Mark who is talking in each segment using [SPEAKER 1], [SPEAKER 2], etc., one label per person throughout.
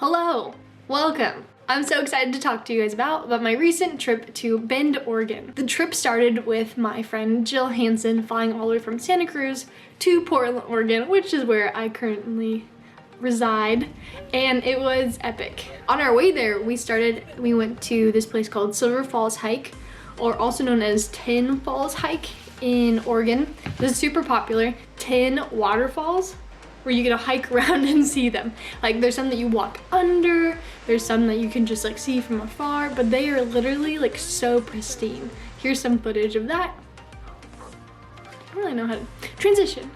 [SPEAKER 1] Hello, welcome. I'm so excited to talk to you guys about my recent trip to Bend, Oregon. The trip started with my friend Jill Hansen flying all the way from Santa Cruz to Portland, Oregon, which is where I currently reside, and it was epic. On our way there, we went to this place called Silver Falls Hike, or also known as Tin Falls Hike in Oregon. This is super popular. 10 waterfalls where you get to hike around and see them. Like, there's some that you walk under, there's some that you can just like see from afar, but they are literally like so pristine. Here's some footage of that. I don't really know how to transition.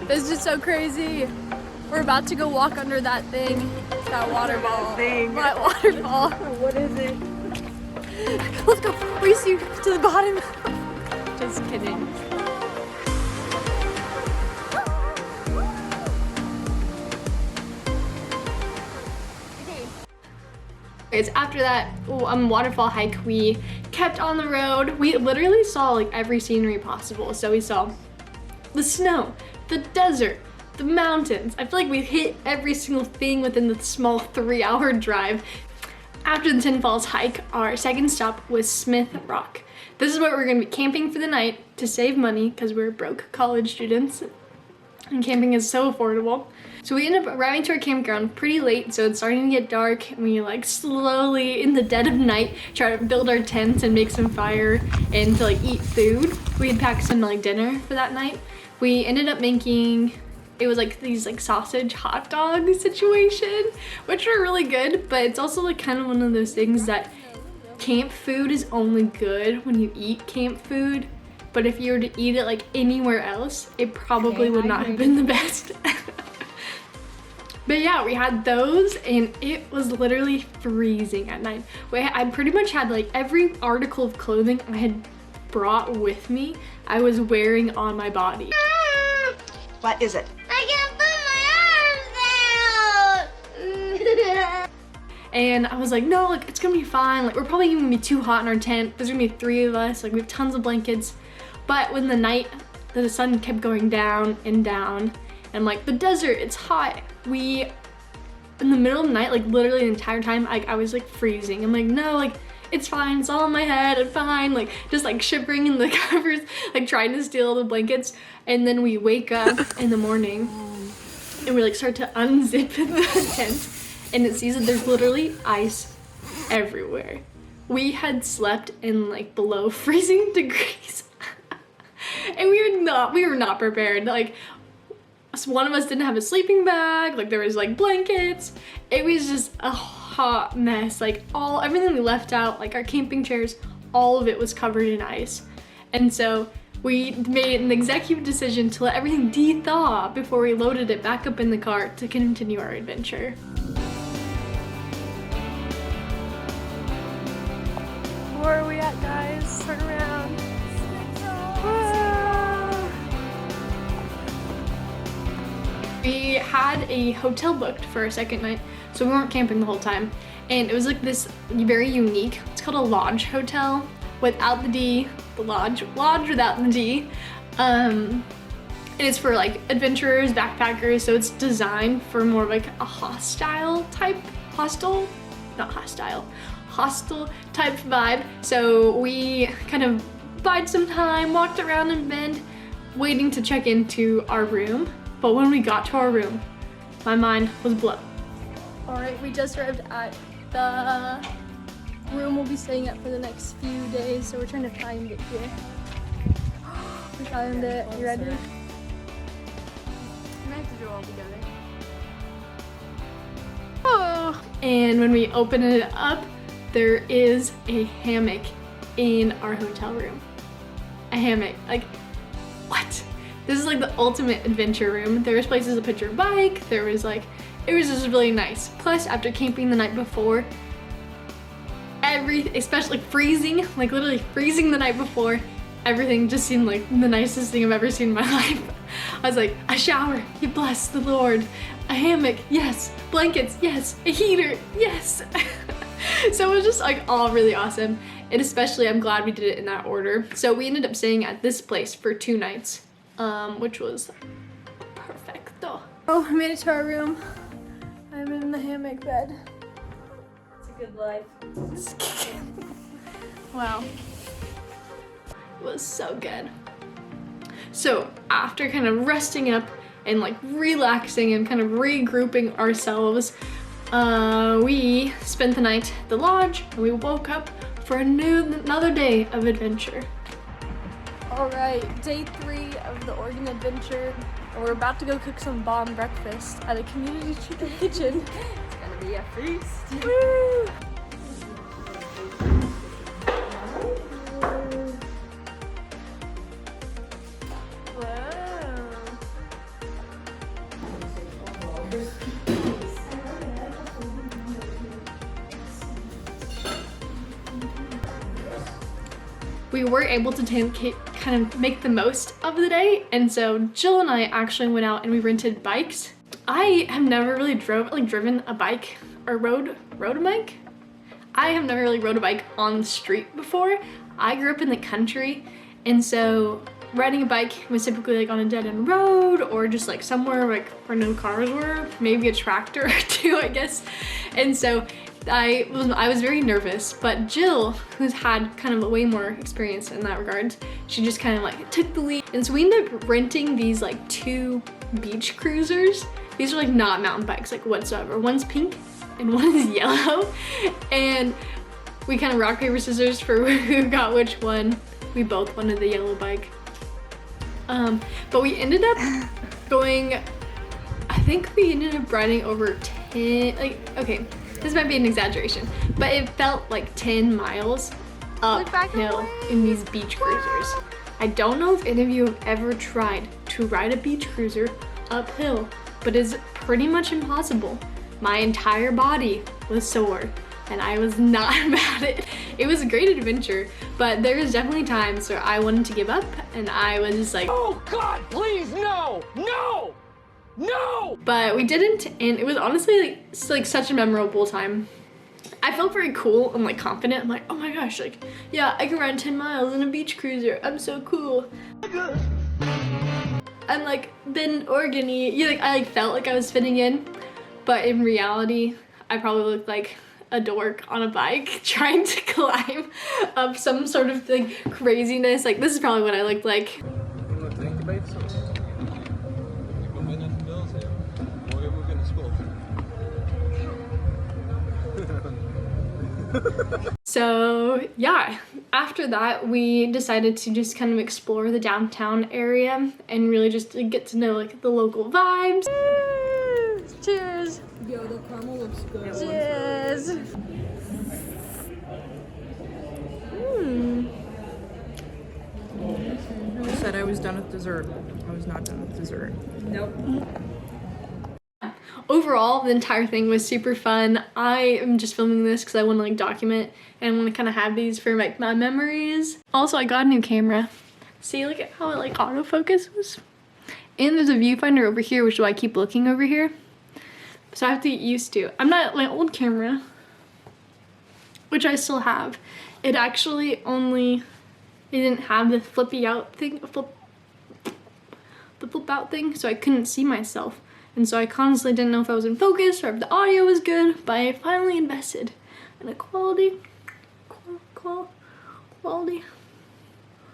[SPEAKER 1] This is just so crazy. We're about to go walk under that thing, that waterfall. That waterfall.
[SPEAKER 2] What is it?
[SPEAKER 1] Let's go. Race you to the bottom. Just kidding. It's after that waterfall hike, we kept on the road. We literally saw like every scenery possible. So we saw the snow, the desert, the mountains. I feel like we hit every single thing within the small 3-hour drive. After the Tin Falls hike, our second stop was Smith Rock. This is where we're gonna be camping for the night to save money because we're broke college students and camping is so affordable. So we ended up arriving to our campground pretty late, so it's starting to get dark, and we like slowly, in the dead of night, try to build our tents and make some fire and to like eat food. We had packed some like dinner for that night. We ended up making, it was like these like sausage hot dog situation, which were really good, but it's also like kind of one of those things that camp food is only good when you eat camp food, but if you were to eat it like anywhere else, it probably would not have been the best. But yeah, we had those and it was literally freezing at night. I pretty much had like every article of clothing I had brought with me, I was wearing on my body.
[SPEAKER 2] What is it?
[SPEAKER 3] I can't put my arms out.
[SPEAKER 1] And I was like, no, like it's gonna be fine. Like we're probably gonna be too hot in our tent. There's gonna be 3 of us. Like we have tons of blankets. But when the sun kept going down and down, and like the desert, it's hot. In the middle of the night, like literally the entire time, I was like freezing. I'm like, no, like it's fine, it's all in my head, I'm fine. Like just like shivering in the covers, like trying to steal the blankets. And then we wake up in the morning and we like start to unzip the tent and it sees that there's literally ice everywhere. We had slept in like below freezing degrees. And we were not prepared. Like, one of us didn't have a sleeping bag, like there was like blankets. It was just a hot mess. Like everything we left out, like our camping chairs, all of it was covered in ice. And so we made an executive decision to let everything de-thaw before we loaded it back up in the car to continue our adventure. Where are we at, guys? Turn around. We had a hotel booked for our second night, so we weren't camping the whole time. And it was like this very unique, it's called a lodge hotel without the D, the lodge without the D. And it's for like adventurers, backpackers, so it's designed for more of like a hostel type vibe. So we kind of bide some time, walked around in Bend, waiting to check into our room. But when we got to our room, my mind was blown. All right, we just arrived at the room we'll be staying at for the next few days, so we're trying to find it here. We found it. You ready? We might have to do it all together. Oh! And when we open it up, there is a hammock in our hotel room. A hammock. Like, what? This is like the ultimate adventure room. There was places to put your bike. There was like, it was just really nice. Plus, after camping the night before, especially freezing, like literally freezing the night before, everything just seemed like the nicest thing I've ever seen in my life. I was like, a shower, you bless the Lord. A hammock, yes. Blankets, yes. A heater, yes. So it was just like all really awesome. And especially I'm glad we did it in that order. So we ended up staying at this place for 2 nights, which was perfecto. Oh, I made it to our room. I'm in the hammock bed.
[SPEAKER 2] It's a good life.
[SPEAKER 1] Wow. It was so good. So after kind of resting up and like relaxing and kind of regrouping ourselves, we spent the night at the lodge and we woke up for another day of adventure. All right, day 3 of the Oregon adventure. And we're about to go cook some bomb breakfast at a community chicken kitchen.
[SPEAKER 2] It's gonna be a feast.
[SPEAKER 1] Woo! We were able to kind of make the most of the day, and so Jill and I actually went out and we rented bikes. I have never really driven a bike or rode a bike. I have never really rode a bike on the street before. I grew up in the country, and so riding a bike was typically like on a dead-end road or just like somewhere like where no cars were, maybe a tractor or 2, I guess. And so I was very nervous, but Jill, who's had kind of a way more experience in that regard, she just kind of like took the lead. And so we ended up renting these like 2 beach cruisers. These are like not mountain bikes like whatsoever. One's pink and one is yellow. And we kind of rock, paper, scissors for who got which one. We both wanted the yellow bike. But we ended up going, I think we ended up riding over 10, like, okay, this might be an exaggeration, but it felt like 10 miles uphill in these beach cruisers. I don't know if any of you have ever tried to ride a beach cruiser uphill, but it's pretty much impossible. My entire body was sore and I was not about it. It was a great adventure, but there was definitely times where I wanted to give up and I was just like,
[SPEAKER 4] oh God, please, no, no! No!
[SPEAKER 1] But we didn't, and it was honestly like such a memorable time. I felt very cool and like confident. I'm like, oh my gosh, like, yeah, I can ride 10 miles in a beach cruiser. I'm so cool. I'm like Bend, Oregon-y. Yeah, like, I like felt like I was fitting in, but in reality, I probably looked like a dork on a bike trying to climb up some sort of like craziness. Like, this is probably what I looked like. So yeah, after that we decided to just kind of explore the downtown area and really just get to know like the local vibes. Cheers!
[SPEAKER 2] Yo, the caramel looks good.
[SPEAKER 1] Cheers!
[SPEAKER 2] I said I was done with dessert. I was not done with dessert. Nope.
[SPEAKER 1] Overall, the entire thing was super fun. I am just filming this because I want to like document and want to kind of have these for like my memories. Also, I got a new camera. See, look at how it like autofocuses. And there's a viewfinder over here, which is why I keep looking over here. So I have to get used to. I'm not my old camera, which I still have. It actually it didn't have the flippy out thing, the flip out thing, so I couldn't see myself. And so I constantly didn't know if I was in focus or if the audio was good, but I finally invested in a quality